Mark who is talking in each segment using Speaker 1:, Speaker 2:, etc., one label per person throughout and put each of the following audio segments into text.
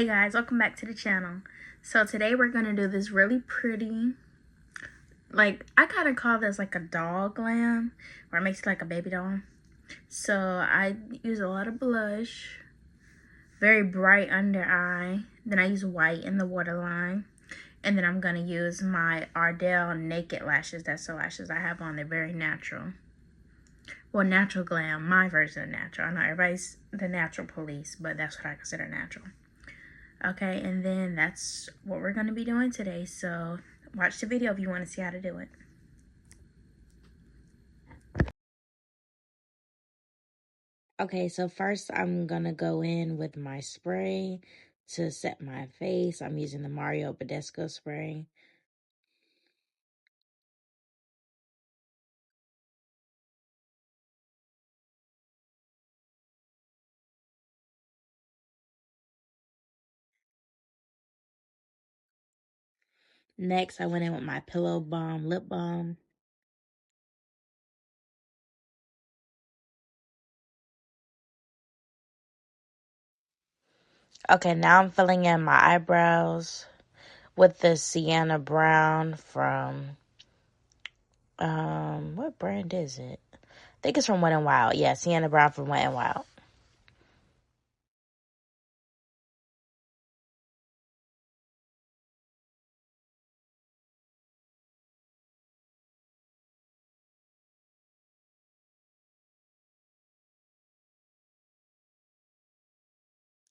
Speaker 1: Hey guys, welcome back to the channel. So today we're gonna do this really pretty, like I kind of call this like a doll glam, where it makes it like a baby doll. So I use a lot of blush, very bright under eye. Then I use white in the waterline, and then I'm gonna use my Ardell Naked lashes. That's the lashes I have on. They're very natural. Well, natural glam, my version of natural. I know everybody's the natural police, but that's what I consider natural. Okay, and then that's what we're going to be doing today. So watch the video if you want to see how to do it. Okay, so first I'm going to go in with my spray to set my face. I'm using the Mario Badescu spray. Next, I went in with my Pillow Balm lip balm. Okay, now I'm filling in my eyebrows with the Sienna Brown from, what brand is it? I think it's from Wet n Wild. Yeah, Sienna Brown from Wet n Wild.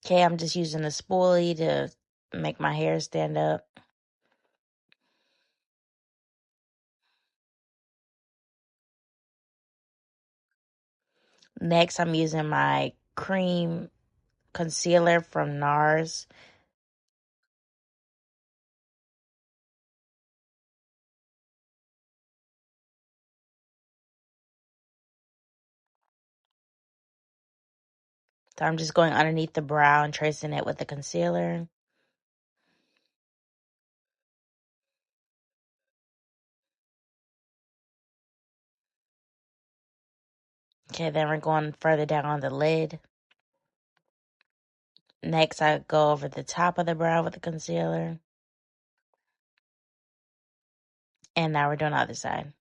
Speaker 1: Okay, I'm just using the spoolie to make my hair stand up. Next, I'm using my cream concealer from NARS. So I'm just going underneath the brow and tracing it with the concealer. Okay, then we're going further down on the lid. Next, I go over the top of the brow with the concealer. And now we're doing the other side.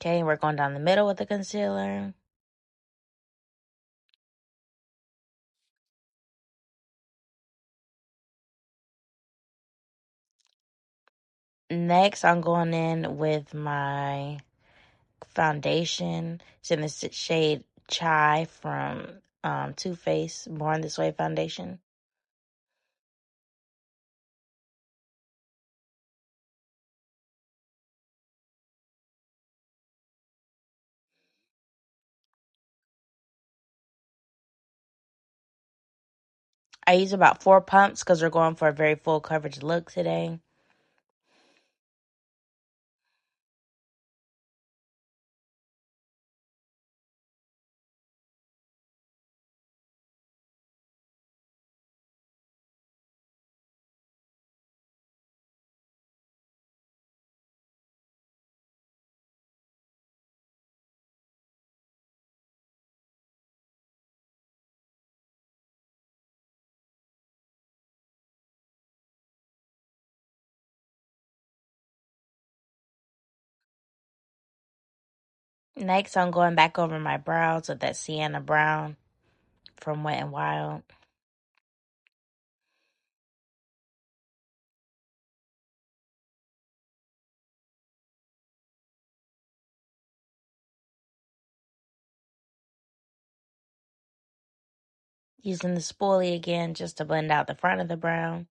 Speaker 1: Okay, we're going down the middle with the concealer. Next, I'm going in with my foundation. It's in the shade Chai from Too Faced Born This Way foundation. I use about 4 pumps because we're going for a very full coverage look today. Next, I'm going back over my brows with that Sienna Brown from Wet n Wild. Using the spoolie again just to blend out the front of the brow.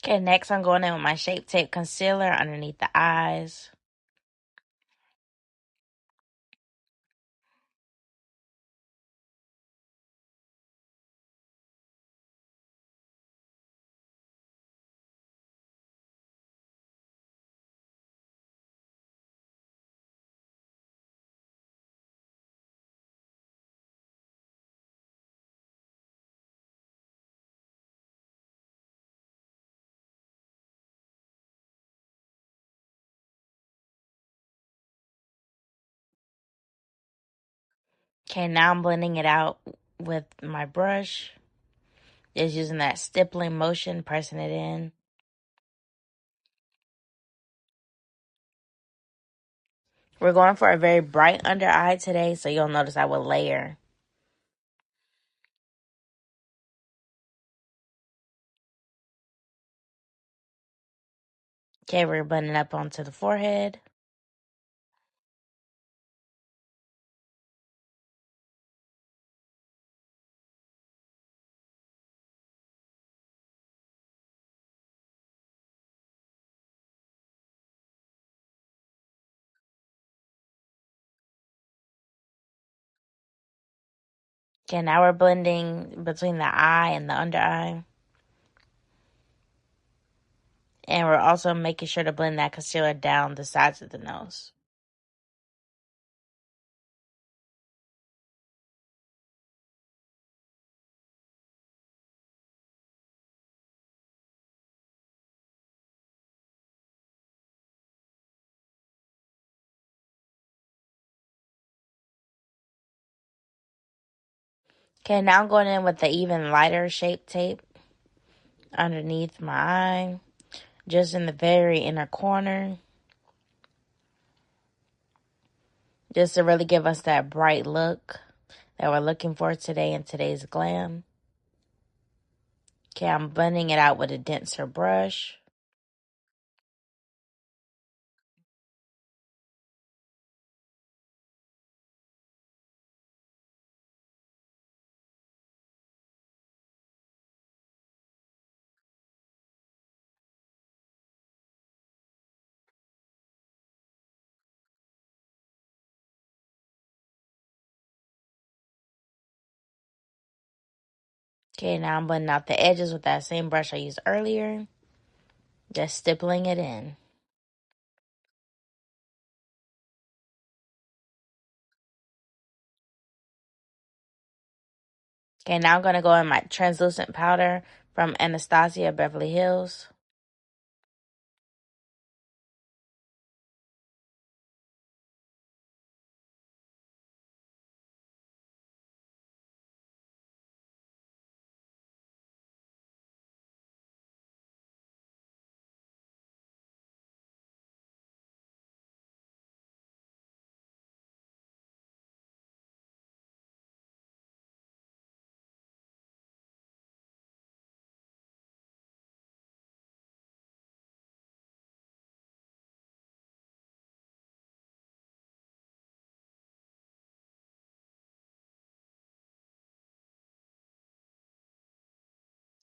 Speaker 1: Okay, next I'm going in with my Shape Tape Concealer underneath the eyes. Okay, now I'm blending it out with my brush. Just using that stippling motion, pressing it in. We're going for a very bright under eye today, so you'll notice I will layer. Okay, we're blending up onto the forehead. Okay, now we're blending between the eye and the under eye. And we're also making sure to blend that concealer down the sides of the nose. Okay, now I'm going in with the even lighter Shape Tape underneath my eye, just in the very inner corner, just to really give us that bright look that we're looking for today in today's glam. Okay, I'm blending it out with a denser brush. Okay, now I'm blending out the edges with that same brush I used earlier, just stippling it in. Okay, now I'm going to go in my translucent powder from Anastasia Beverly Hills.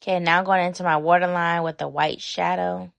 Speaker 1: Okay, now going into my waterline with the white shadow.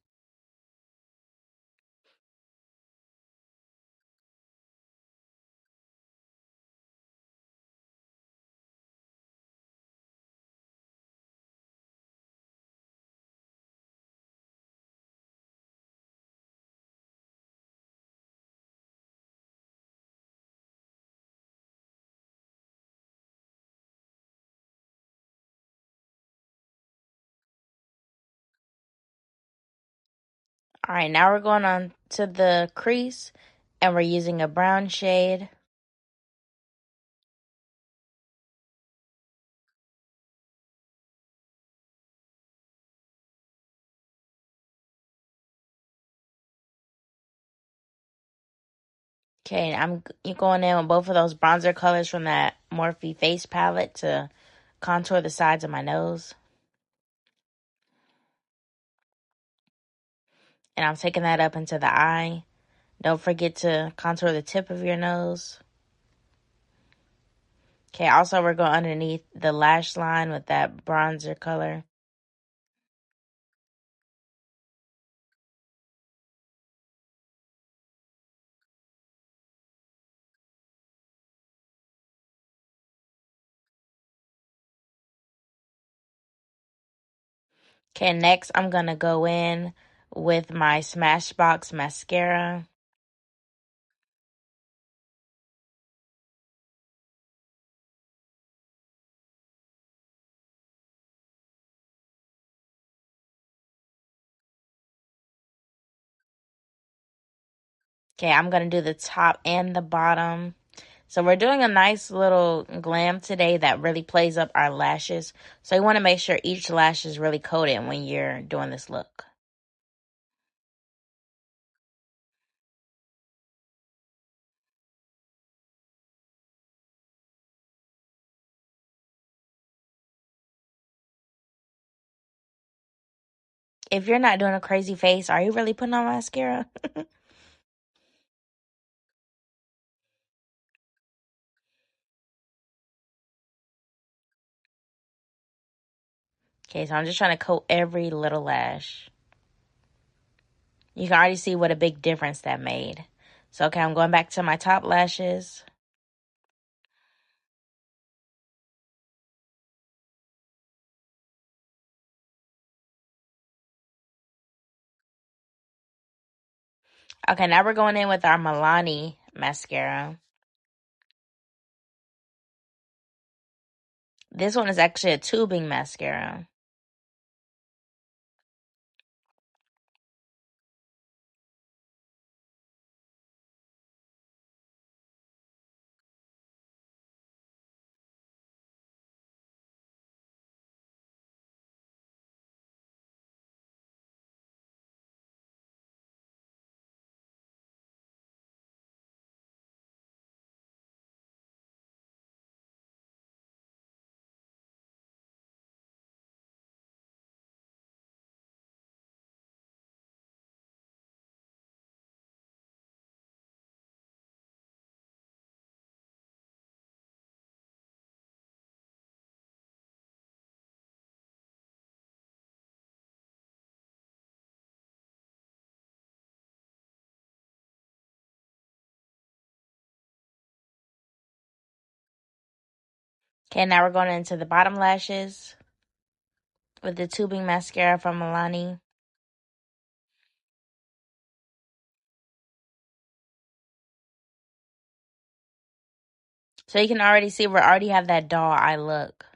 Speaker 1: All right, now we're going on to the crease, and we're using a brown shade. Okay, I'm going in with both of those bronzer colors from that Morphe face palette to contour the sides of my nose. And I'm taking that up into the eye. Don't forget to contour the tip of your nose. Okay, also we're going underneath the lash line with that bronzer color. Okay, next I'm going to go in with my Smashbox mascara. Okay, I'm going to do the top and the bottom. So we're doing a nice little glam today that really plays up our lashes. So you want to make sure each lash is really coated when you're doing this look. If you're not doing a crazy face, are you really putting on mascara? Okay, so I'm just trying to coat every little lash. You can already see what a big difference that made. So, okay, I'm going back to my top lashes. Okay, now we're going in with our Milani mascara. This one is actually a tubing mascara. Okay, now we're going into the bottom lashes with the tubing mascara from Milani. So you can already see we already have that doll eye look.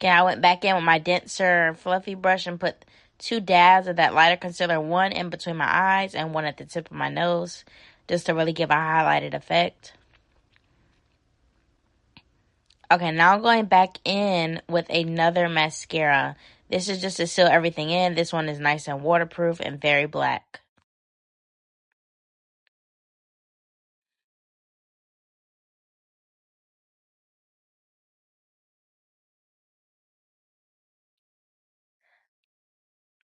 Speaker 1: Okay, I went back in with my denser fluffy brush and put 2 dabs of that lighter concealer, one in between my eyes and one at the tip of my nose, just to really give a highlighted effect. Okay, now I'm going back in with another mascara. This is just to seal everything in. This one is nice and waterproof and very black.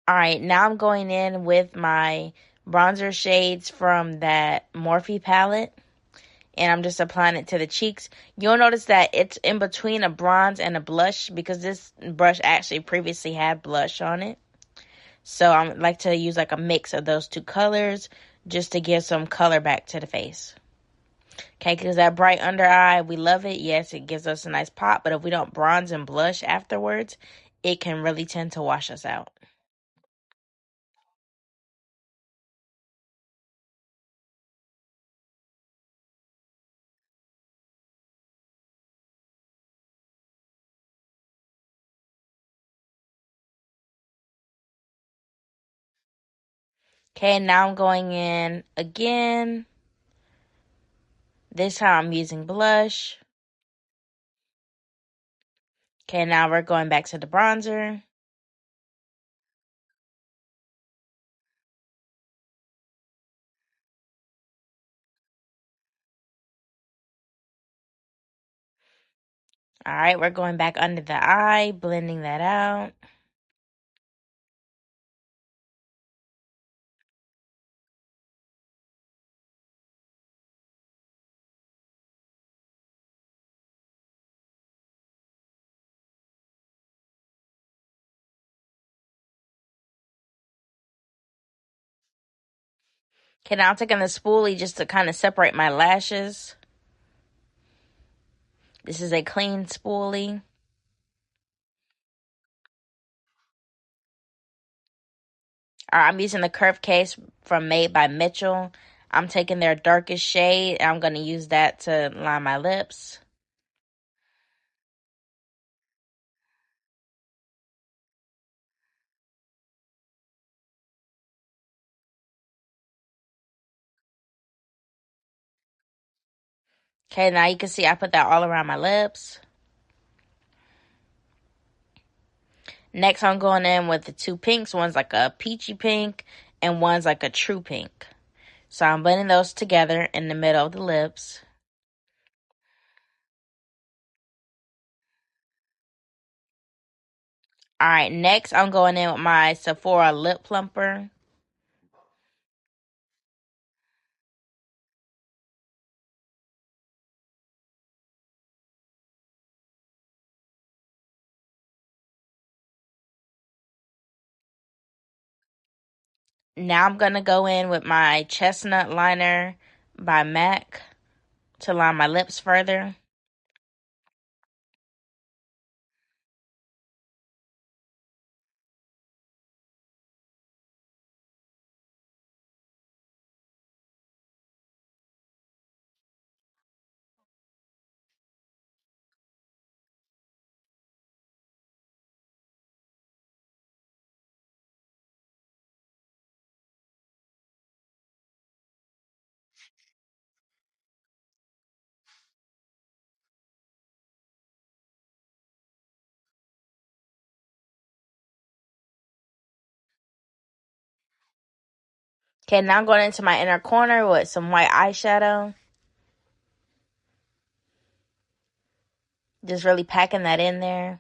Speaker 1: Alright, now I'm going in with my bronzer shades from that Morphe palette. And I'm just applying it to the cheeks. You'll notice that it's in between a bronze and a blush because this brush actually previously had blush on it. So I like to use like a mix of those two colors just to give some color back to the face. Okay, because that bright under eye, we love it. Yes, it gives us a nice pop, but if we don't bronze and blush afterwards, it can really tend to wash us out. Okay, now I'm going in again. This time I'm using blush. Okay, now we're going back to the bronzer. All right, we're going back under the eye, blending that out. Okay, now I'm taking the spoolie just to kind of separate my lashes. This is a clean spoolie. Alright, I'm using the curved case from Made by Mitchell. I'm taking their darkest shade, and I'm going to use that to line my lips. Okay, now you can see I put that all around my lips. Next, I'm going in with the two pinks. One's like a peachy pink, and one's like a true pink. So I'm blending those together in the middle of the lips. Alright, next I'm going in with my Sephora lip plumper. Now I'm going to go in with my chestnut liner by MAC to line my lips further. Okay, now I'm going into my inner corner with some white eyeshadow. Just really packing that in there.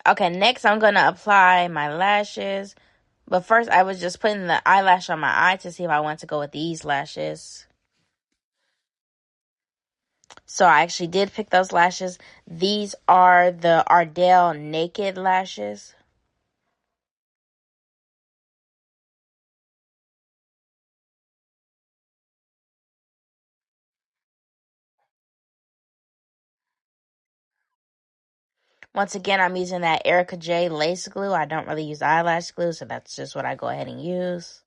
Speaker 1: Okay, next I'm going to apply my lashes. But first I was just putting the eyelash on my eye to see if I want to go with these lashes. So I actually did pick those lashes. These are the Ardell Naked lashes. Once again, I'm using that Erica J lace glue. I don't really use eyelash glue, so that's just what I go ahead and use.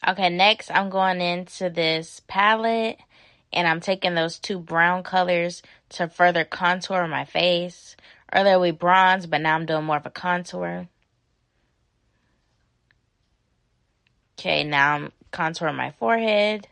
Speaker 1: Okay, next I'm going into this palette, and I'm taking those two brown colors to further contour my face. Earlier we bronzed, but now I'm doing more of a contour. Okay, now I'm contouring my forehead.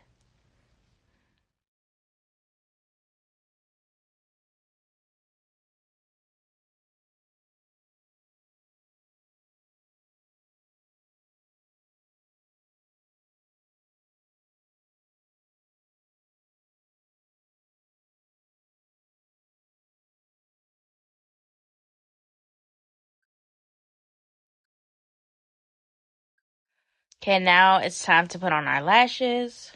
Speaker 1: Okay, now it's time to put on our lashes.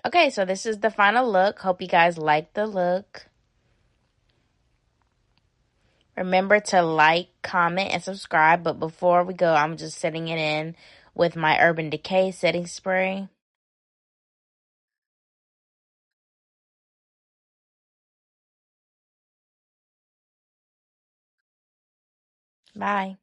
Speaker 1: Okay, so this is the final look. Hope you guys like the look. Remember to like, comment, and subscribe. But before we go, I'm just setting it in with my Urban Decay setting spray. Bye.